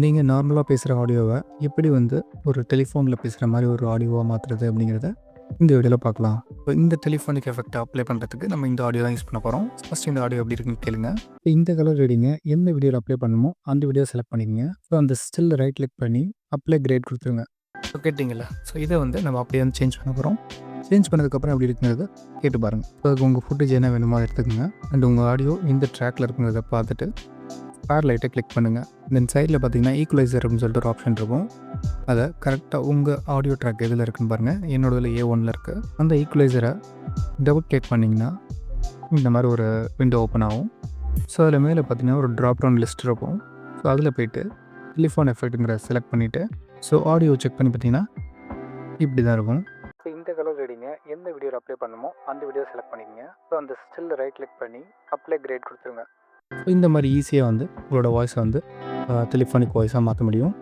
நீங்கள் நார்மலாக பேசுகிற ஆடியோவை எப்படி ஒரு டெலிஃபோனில் பேசுகிற மாதிரி ஒரு ஆடியோவாக மாற்றுறது அப்படிங்கிறத இந்த வீடியோவில் பார்க்கலாம். இப்போ இந்த டெலிஃபோனிக் எஃபெக்ட் அப்ளை பண்ணுறதுக்கு நம்ம இந்த ஆடியோ தான் யூஸ் பண்ண போகிறோம். ஃபஸ்ட் இந்த ஆடியோ எப்படி இருக்குன்னு கேளுங்க. இப்போ இந்த கலர் ரீடிங்கை எந்த வீடியோவில் அப்ளை பண்ணணுமோ அந்த வீடியோ செலக்ட் பண்ணிக்கங்க. ஸோ அந்த ஸ்டில் ரைட் கிளிக் பண்ணி அப்ளை கிரேட் கொடுத்துருங்க. ஸோ கேட்டிங்களா? ஸோ இதை நம்ம அப்படியே சேஞ்ச் பண்ண போகிறோம். சேஞ்ச் பண்ணதுக்கப்புறம் எப்படி இருக்குங்கிறத கேட்டு பாருங்கள். இப்போ அதுக்கு உங்கள் ஃபுட்டேஜ் என்ன வேணுமோ அதை எடுத்துக்கோங்க. அண்ட் உங்கள் ஆடியோ இந்த ட்ராக்கில் இருக்குங்கிறத பார்த்துட்டு ஸ்பேர் லைட்டை கிளிக் பண்ணுங்கள். தென் சைடில் பார்த்தீங்கன்னா ஈக்குவலைசர் அப்படின்னு சொல்லிட்டு ஒரு ஆப்ஷன் இருக்கும். அதை கரெக்டாக உங்கள் ஆடியோ ட்ராக் எதில் இருக்குன்னு பாருங்கள். என்னோடதில் A1 இருக்குது. அந்த ஈக்குவலைசரை டபுள் கிளிக் பண்ணிங்கன்னா இந்த மாதிரி ஒரு விண்டோ ஓப்பன் ஆகும். ஸோ அதில் மேலே பார்த்தீங்கன்னா ஒரு ட்ராப் டவுன் லிஸ்ட் இருக்கும். ஸோ அதில் போய்ட்டு டெலிஃபோன் எஃபெக்ட்டுங்கிற செலக்ட் பண்ணிவிட்டு ஸோ ஆடியோ செக் பண்ணி பார்த்தீங்கன்னா இப்படி தான் இருக்கும். ஸோ இந்த கலர் ரீடிங்கை எந்த வீடியோவில் அப்ளை பண்ணணுமோ அந்த வீடியோ செலக்ட் பண்ணிக்கங்க. ஸோ அந்த ஸ்டில் ரைட் கிளிக் பண்ணி அப்ளை கிரேட் கொடுத்துருங்க. ஸோ இந்த மாதிரி ஈஸியாக உங்களோட வாய்ஸை டெலிஃபோனிக் வாய்ஸாக மாற்ற முடியும்.